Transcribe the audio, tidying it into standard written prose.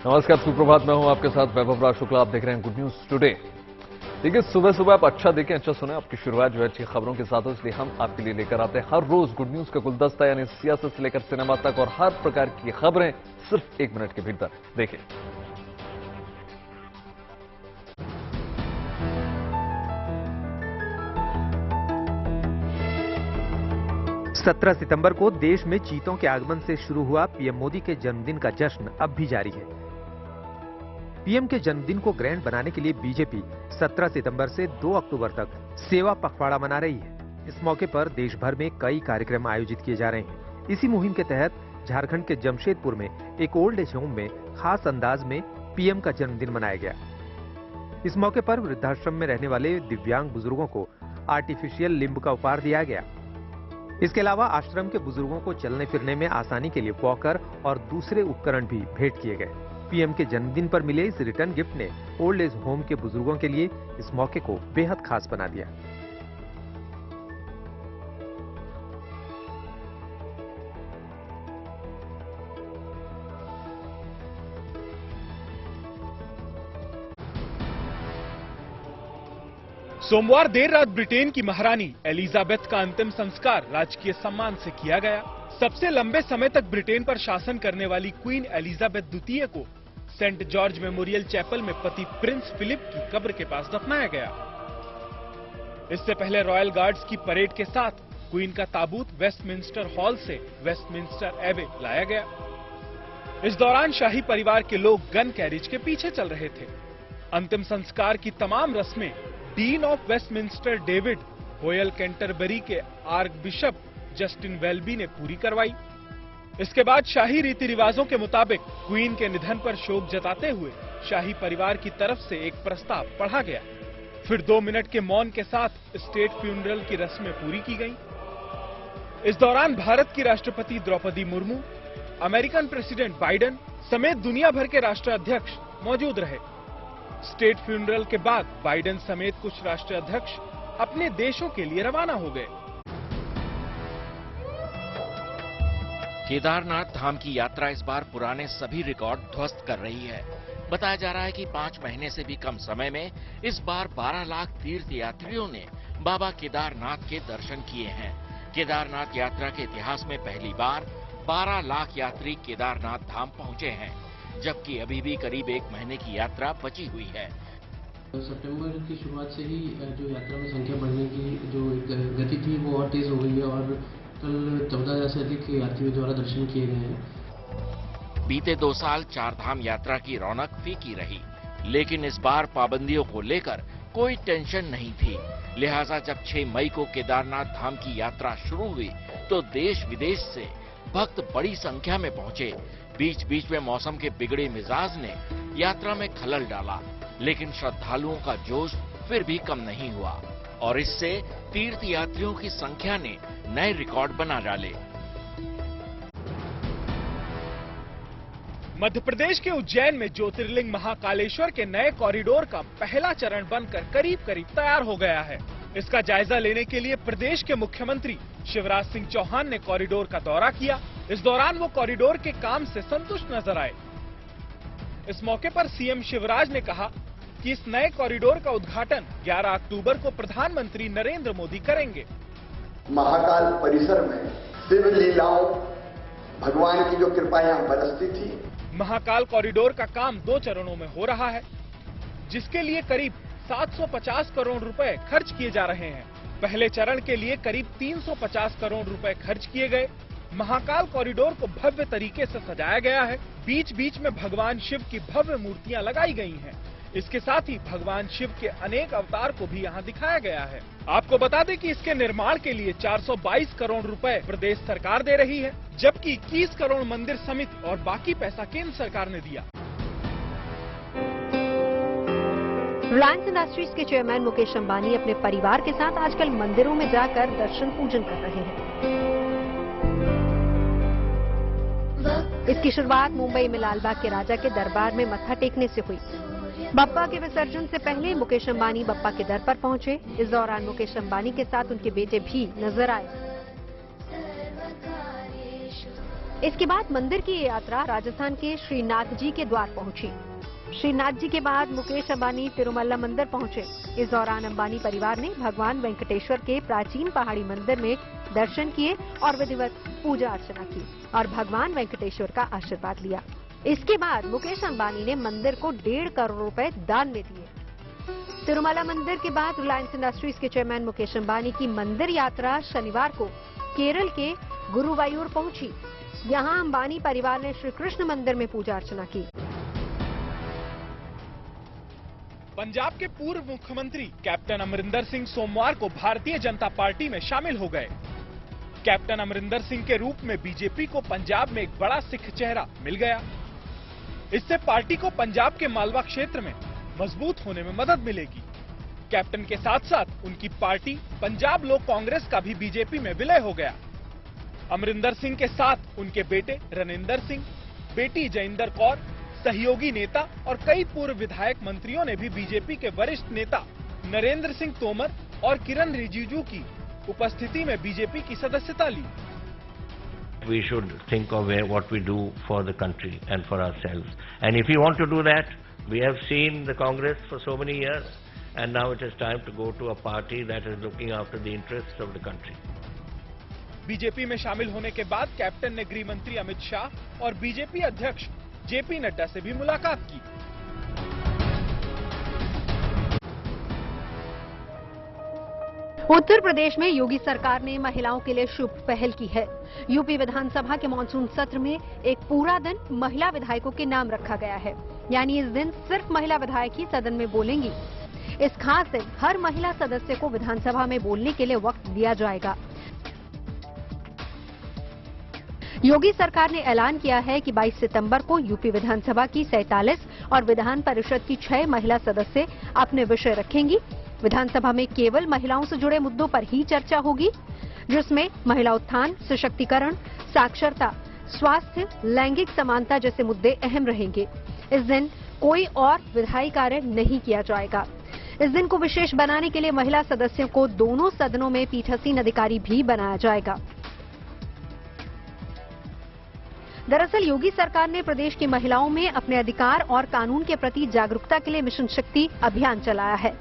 नमस्कार, सुप्रभात। मैं हूं आपके साथ वैभव राज शुक्ला। आप देख रहे हैं गुड न्यूज टुडे। देखिए, सुबह सुबह आप अच्छा देखें, अच्छा सुने। आपकी शुरुआत जो है अच्छी खबरों के साथ हो, इसलिए हम आपके लिए लेकर आते हैं हर रोज गुड न्यूज का गुलदस्ता, यानी सियासत से लेकर सिनेमा तक और हर प्रकार की खबरें सिर्फ 1 मिनट के भीतर। देखिए, 17 सितंबर को देश में चीतों के आगमन से शुरू हुआ पीएम मोदी के जन्मदिन का जश्न अब भी जारी है। पीएम के जन्मदिन को ग्रैंड बनाने के लिए बीजेपी 17 सितंबर से 2 अक्टूबर तक सेवा पखवाड़ा मना रही है। इस मौके पर देश भर में कई कार्यक्रम आयोजित किए जा रहे हैं। इसी मुहिम के तहत झारखंड के जमशेदपुर में एक ओल्ड एज होम में खास अंदाज में पीएम का जन्मदिन मनाया गया। इस मौके पर वृद्धाश्रम में रहने वाले दिव्यांग बुजुर्गों को आर्टिफिशियल लिम्ब का उपहार दिया गया। इसके अलावा आश्रम के बुजुर्गों को चलने फिरने में आसानी के लिए वॉकर और दूसरे उपकरण भी भेंट किए गए। पीएम के जन्मदिन पर मिले इस रिटर्न गिफ्ट ने ओल्ड एज होम के बुजुर्गों के लिए इस मौके को बेहद खास बना दिया। सोमवार देर रात ब्रिटेन की महारानी एलिजाबेथ का अंतिम संस्कार राजकीय सम्मान से किया गया। सबसे लंबे समय तक ब्रिटेन पर शासन करने वाली क्वीन एलिजाबेथ द्वितीय को सेंट जॉर्ज मेमोरियल चैपल में पति प्रिंस फिलिप की कब्र के पास दफनाया गया। इससे पहले रॉयल गार्ड्स की परेड के साथ क्वीन का ताबूत वेस्टमिंस्टर हॉल से वेस्टमिंस्टर एवे लाया गया। इस दौरान शाही परिवार के लोग गन कैरिज के पीछे चल रहे थे। अंतिम संस्कार की तमाम रस्में डीन ऑफ वेस्टमिंस्टर डेविड होयल कैंटरबरी के आर्क बिशप जस्टिन वेलबी ने पूरी करवाई। इसके बाद शाही रीति रिवाजों के मुताबिक क्वीन के निधन पर शोक जताते हुए शाही परिवार की तरफ से एक प्रस्ताव पढ़ा गया। फिर 2 मिनट के मौन के साथ स्टेट फ्यूनरल की रस्में पूरी की गईं। इस दौरान भारत की राष्ट्रपति Droupadi Murmu, American president Biden समेत दुनिया भर के राष्ट्राध्यक्ष मौजूद रहे। स्टेट फ्यूनरल के बाद बाइडेन समेत कुछ राष्ट्राध्यक्ष अपने देशों के लिए रवाना हो गए। केदारनाथ धाम की यात्रा इस बार पुराने सभी रिकॉर्ड ध्वस्त कर रही है। बताया जा रहा है कि 5 महीने से भी कम समय में इस बार 12 लाख तीर्थ यात्रियों ने बाबा केदारनाथ के दर्शन किए हैं। केदारनाथ यात्रा के इतिहास में पहली बार 12 लाख यात्री केदारनाथ धाम पहुंचे हैं, जबकि अभी भी करीब 1 महीने की यात्रा बची हुई है। सितंबर की शुरुआत से ही जो यात्रा में संख्या बढ़ने की जो गति थी वो और तेज हो गई है और कल 14,000 से अधिक यात्रियों द्वारा दर्शन किए गए हैं। बीते 2 साल 4 धाम यात्रा की रौनक फीकी रही, लेकिन इस बार पाबंदियों को लेकर कोई टेंशन नहीं थी। लिहाजा जब 6 मई को केदारनाथ धाम की यात्रा शुरू हुई तो देश विदेश से भक्त बड़ी संख्या में पहुंचे। बीच बीच में मौसम के बिगड़े मिजाज ने यात्रा में खलल डाला, लेकिन श्रद्धालुओं का जोश फिर भी कम नहीं हुआ और इससे तीर्थ यात्रियों की संख्या ने नए रिकॉर्ड बना डाले। मध्य प्रदेश के उज्जैन में ज्योतिर्लिंग महाकालेश्वर के नए कॉरिडोर का पहला चरण बनकर करीब करीब तैयार हो गया है। इसका जायजा लेने के लिए प्रदेश के मुख्यमंत्री शिवराज सिंह चौहान ने कॉरिडोर का दौरा किया। इस दौरान वो कॉरिडोर के काम से संतुष्ट नजर आए। इस मौके पर सीएम शिवराज ने कहा कि इस नए कॉरिडोर का उद्घाटन 11 अक्टूबर को प्रधानमंत्री नरेंद्र मोदी करेंगे। महाकाल परिसर में शिव लीलाओं भगवान की जो कृपा यहाँ बरसती थी। महाकाल कॉरिडोर का काम 2 चरणों में हो रहा है, जिसके लिए करीब 750 करोड़ रुपए खर्च किए जा रहे हैं। पहले चरण के लिए करीब 350 करोड़ रुपए खर्च किए गए। महाकाल कॉरिडोर को भव्य तरीके से सजाया गया है। बीच बीच में भगवान शिव की भव्य मूर्तियां लगाई गई हैं। इसके साथ ही भगवान शिव के अनेक अवतार को भी यहाँ दिखाया गया है। आपको बता दें कि इसके निर्माण के लिए 422 करोड़ रुपए प्रदेश सरकार दे रही है, जबकि 21 करोड़ मंदिर समिति और बाकी पैसा केंद्र सरकार ने दिया। रिलायंस इंडस्ट्रीज के चेयरमैन मुकेश अंबानी अपने परिवार के साथ आजकल मंदिरों में जाकर दर्शन पूजन कर रहे हैं। इसकी शुरुआत मुंबई में लालबाग के राजा के दरबार में मत्था टेकने से हुई। बप्पा के विसर्जन से पहले मुकेश अंबानी बप्पा के दर पर पहुंचे। इस दौरान मुकेश अंबानी के साथ उनके बेटे भी नजर आए। इसके बाद मंदिर की ये यात्रा राजस्थान के श्रीनाथ जी के द्वार पहुंची। श्रीनाथ जी के बाद मुकेश अंबानी तिरुमल्ला मंदिर पहुंचे। इस दौरान अंबानी परिवार ने भगवान वेंकटेश्वर के प्राचीन पहाड़ी मंदिर में दर्शन किए और विधिवत पूजा अर्चना की और भगवान वेंकटेश्वर का आशीर्वाद लिया। इसके बाद मुकेश अंबानी ने मंदिर को 1.5 करोड़ रुपए दान में दिए। तिरुमला मंदिर के बाद रिलायंस इंडस्ट्रीज के चेयरमैन मुकेश अंबानी की मंदिर यात्रा शनिवार को केरल के गुरुवायूर पहुंची। यहां अंबानी परिवार ने श्री कृष्ण मंदिर में पूजा अर्चना की। पंजाब के पूर्व मुख्यमंत्री कैप्टन अमरिंदर सिंह सोमवार को भारतीय जनता पार्टी में शामिल हो गए। कैप्टन अमरिंदर सिंह के रूप में बीजेपी को पंजाब में एक बड़ा सिख चेहरा मिल गया। इससे पार्टी को पंजाब के मालवा क्षेत्र में मजबूत होने में मदद मिलेगी। कैप्टन के साथ साथ उनकी पार्टी पंजाब लोक कांग्रेस का भी बीजेपी में विलय हो गया। अमरिंदर सिंह के साथ उनके बेटे रनिंदर सिंह, बेटी जयिंदर कौर, सहयोगी नेता और कई पूर्व विधायक मंत्रियों ने भी बीजेपी के वरिष्ठ नेता नरेंद्र सिंह तोमर और किरण रिजिजू की उपस्थिति में बीजेपी की सदस्यता ली। We should think of what we do for the country and for ourselves. And if we want to do that, we have seen the Congress for so many years, and now it is time to go to a party that is looking after the interests of the country. BJP में शामिल होने के बाद captain ने गृह मंत्री अमित शाह और BJP अध्यक्ष जेपी नड्डा से भी मुलाकात की। उत्तर प्रदेश में योगी सरकार ने महिलाओं के लिए शुभ पहल की है। यूपी विधानसभा के मानसून सत्र में एक पूरा दिन महिला विधायकों के नाम रखा गया है, यानी इस दिन सिर्फ महिला विधायक ही सदन में बोलेंगी। इस खास दिन हर महिला सदस्य को विधानसभा में बोलने के लिए वक्त दिया जाएगा। योगी सरकार ने ऐलान किया है कि 22 सितंबर को यूपी विधानसभा की 47 और विधान परिषद की 6 महिला सदस्य अपने विषय रखेंगी। विधानसभा में केवल महिलाओं से जुड़े मुद्दों पर ही चर्चा होगी, जिसमें महिला उत्थान, सशक्तिकरण, साक्षरता, स्वास्थ्य, लैंगिक समानता जैसे मुद्दे अहम रहेंगे। इस दिन कोई और विधायी कार्य नहीं किया जाएगा। इस दिन को विशेष बनाने के लिए महिला सदस्यों को दोनों सदनों में पीठासीन अधिकारी भी बनाया जाएगा। दरअसल योगी सरकार ने प्रदेश की महिलाओं में अपने अधिकार और कानून के प्रति जागरूकता के लिए मिशन शक्ति अभियान चलाया है।